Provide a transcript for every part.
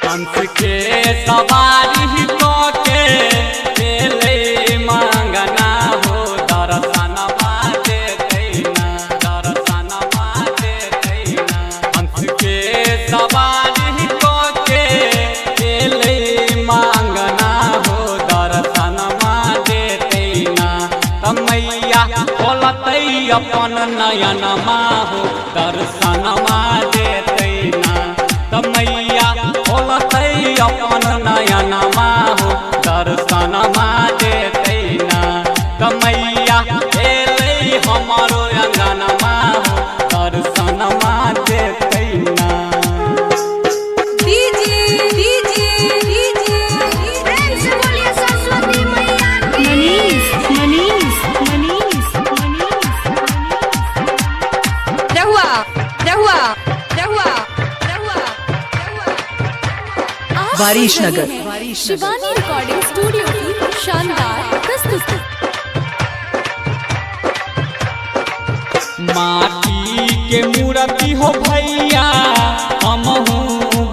हंस के सवारी को के ले मांगना हो दर्शन माते तैना दर्शन माते तैना। हंस के सवारी को के ले मांगना हो दर्शन माते तैना। तमैया बोलतै अपन नयन माहो दर्शन माते तैना। तमैया बोलतै अपन नयन माहो दर्शन माते तैना। तमैया एलै हमरो अंगन माहो दर्शन माते तैना। वारिशनगर शिवानी रिकॉर्डिंग स्टूडियो की शानदार प्रस्तुति। माटी के मूर्ति हो भैया हमहू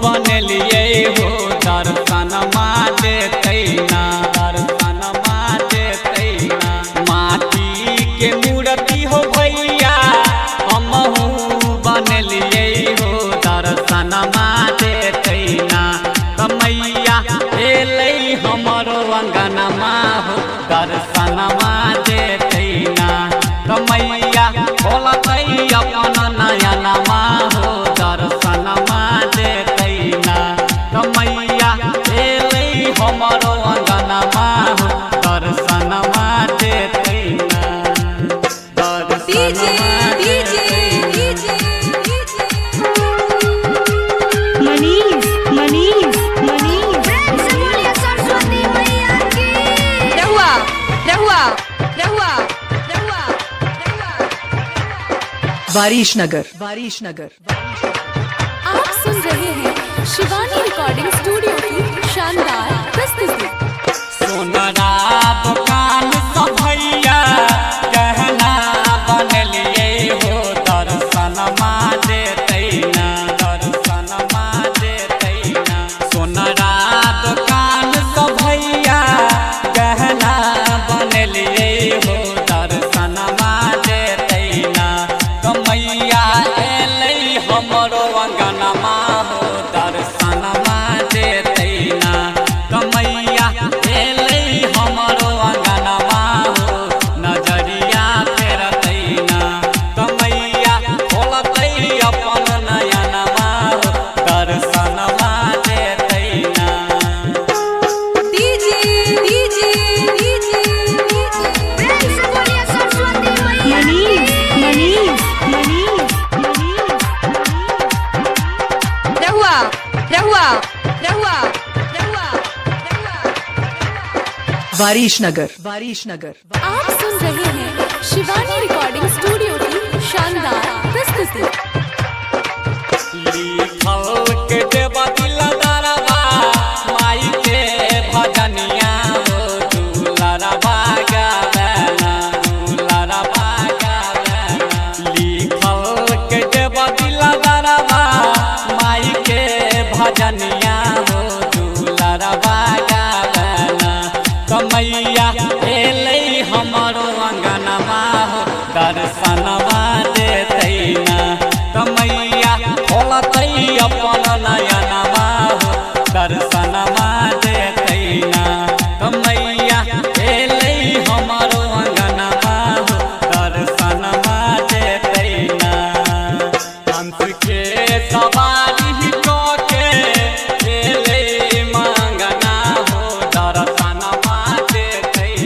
बनलिए हो दर्शन माते तैना दर्शन माते तैना। माटी के मूर्ति हो भैया हमहू बनलिए हो दर्शन माते तैना। तमैया एलै हमरो अंगन माहो दर्शन माते तैना। तमैया बोलतै अपन नयन माहो दर्शन माते तैना। तमैया एलै हमरो अंगन माहो दर्शन माते तैना दर्शन माते वारिशनगर वारिशनगर। आप सुन रहे हैं शिवानी रिकॉर्डिंग स्टूडियो की शानदार प्रस्तुति। सोनरा दुकान सब भैया गहना बनलिए हो दर्शन माते तैना दर्शन माते तैना। सोनरा दुकान सब भैया गहना बनलिए हो दर्शन माते तैना। तमैया एलै हमरो अंगन माहो दर्शन माते तैना। तमैया एलै हमरो अंगन माहो नजरिया फेर तैना। तमैया बोलतै अपन नयन माहो दर्शन माते तैना। वारिशनगर वारिशनगर। आप सुन रहे हैं शिवानी रिकॉर्डिंग स्टूडियो की शानदार प्रस्तुति। लिखल के देवा दिलदारवा माई के भजनिया हो दुलारवा गावेला दुलारवा गावेला। लिखल के देवा दिलदारवा माई के भजनिया हो दुलारवा गावेला। तमैया एलै हमरो अंगन माहो दर्शन माते तैना। तमैया बोलतै अपन नयन माहो दर्शन माते तैना। तमैया एलै हमरो अंगन माहो दर्शन माते तैना। हंस के सवारी को के एलै मांगना हो दर्शन माते तैना।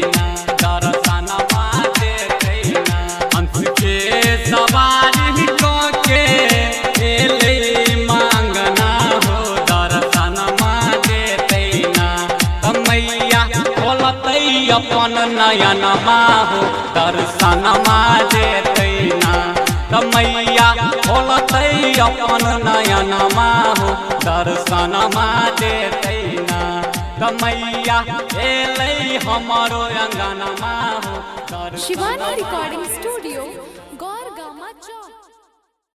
नयन माहो दर्शन देते ना त मैया खोलते अपन नयन माहो दर्शन देते ना त मैया एलै हमरो अंगन माहो शिवानी रिकॉर्डिंग स्टूडियो